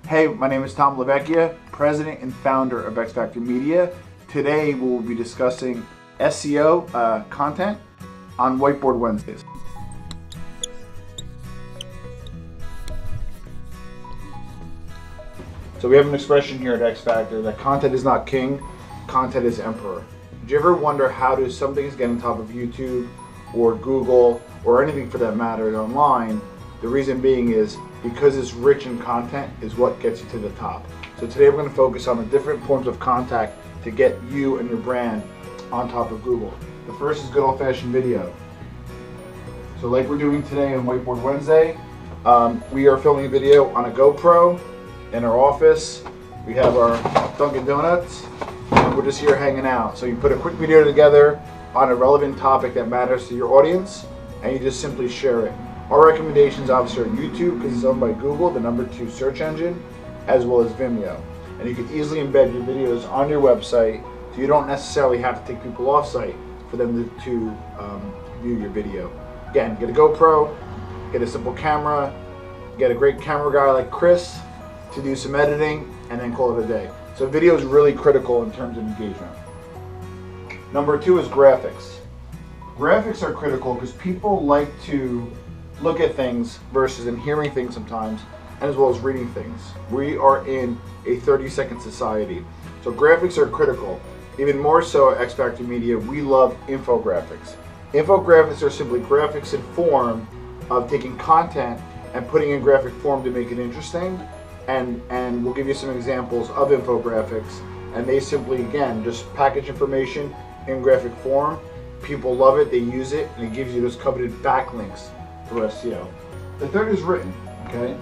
Hey, my name is Tom Vecchia, president and founder of X Factor Media. Today we will be discussing SEO content on Whiteboard Wednesdays. So we have an expression here at X Factor that content is not king, content is emperor. Did you ever wonder how do some things get on top of YouTube or Google or anything for that matter online? The reason being is because it's rich in content is what gets you to the top. So today we're going to focus on the different forms of contact to get you and your brand on top of Google. The first is good old-fashioned video. So like we're doing today on Whiteboard Wednesday, we are filming a video on a GoPro in our office. We have our Dunkin' Donuts and we're just here hanging out. So you put a quick video together on a relevant topic that matters to your audience and you just simply share it. Our recommendations obviously are YouTube because it's owned by Google, the #2 search engine, as well as Vimeo. And you can easily embed your videos on your website so you don't necessarily have to take people off site for them to view your video. Again, get a GoPro, get a simple camera, get a great camera guy like Chris to do some editing, and then call it a day. So video is really critical in terms of engagement. #2 is graphics. Graphics are critical because people like to look at things versus in hearing things sometimes, as well as reading things. We are in a 30-second society, so graphics are critical. Even more so at X Factor Media, we love infographics. Infographics are simply graphics in form of taking content and putting in graphic form to make it interesting, and we'll give you some examples of infographics, and they simply, again, just package information in graphic form. People love it, they use it, and it gives you those coveted backlinks for SEO. The third is written, okay?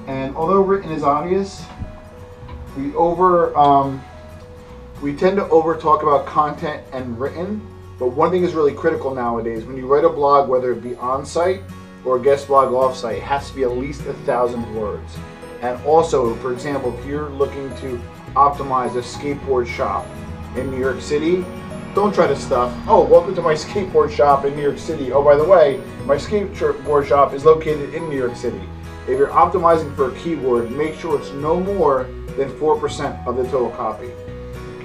And although written is obvious, we tend to over talk about content and written, but one thing is really critical nowadays. When you write a blog, whether it be on-site or a guest blog off-site, it has to be at least 1,000 words. And also, for example, if you're looking to optimize a skateboard shop in New York City, don't try to stuff, oh, welcome to my skateboard shop in New York City. Oh, by the way, my skateboard shop is located in New York City. If you're optimizing for a keyword, make sure it's no more than 4% of the total copy.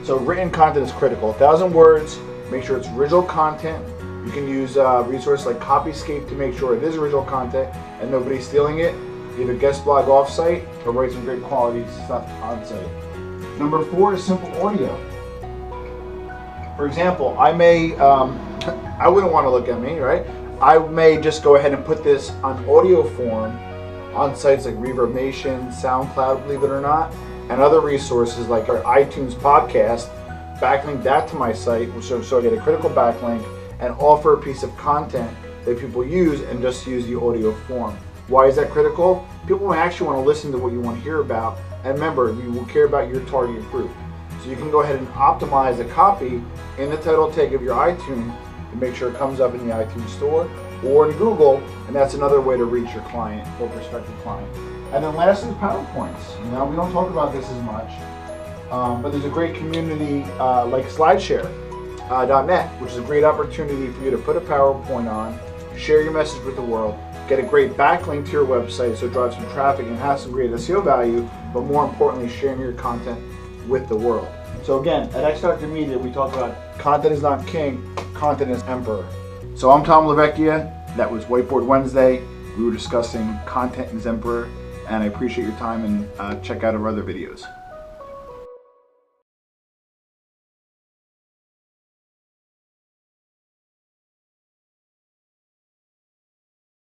So written content is critical. 1,000 words, make sure it's original content. You can use resources like Copyscape to make sure it is original content and nobody's stealing it. Either guest blog off-site or write some great quality stuff on-site. #4 is simple audio. For example, I may, I wouldn't want to look at me, right? I may just go ahead and put this on audio form on sites like Reverb Nation, SoundCloud, believe it or not, and other resources like our iTunes podcast, backlink that to my site, so I get a critical backlink, and offer a piece of content that people use and just use the audio form. Why is that critical? People may actually want to listen to what you want to hear about, and remember, you will care about your target group. So you can go ahead and optimize a copy in the title tag of your iTunes to make sure it comes up in the iTunes store or in Google, and that's another way to reach your client or prospective client. And then lastly, PowerPoints. Now, we don't talk about this as much, but there's a great community like SlideShare.net, which is a great opportunity for you to put a PowerPoint on, share your message with the world, get a great backlink to your website so it drives some traffic and has some great SEO value, but more importantly, sharing your content with the world. So again, at X Factor Media, we talk about content is not king, content is emperor. So I'm Tom Vecchia. That was Whiteboard Wednesday. We were discussing content is emperor, and I appreciate your time, and check out our other videos.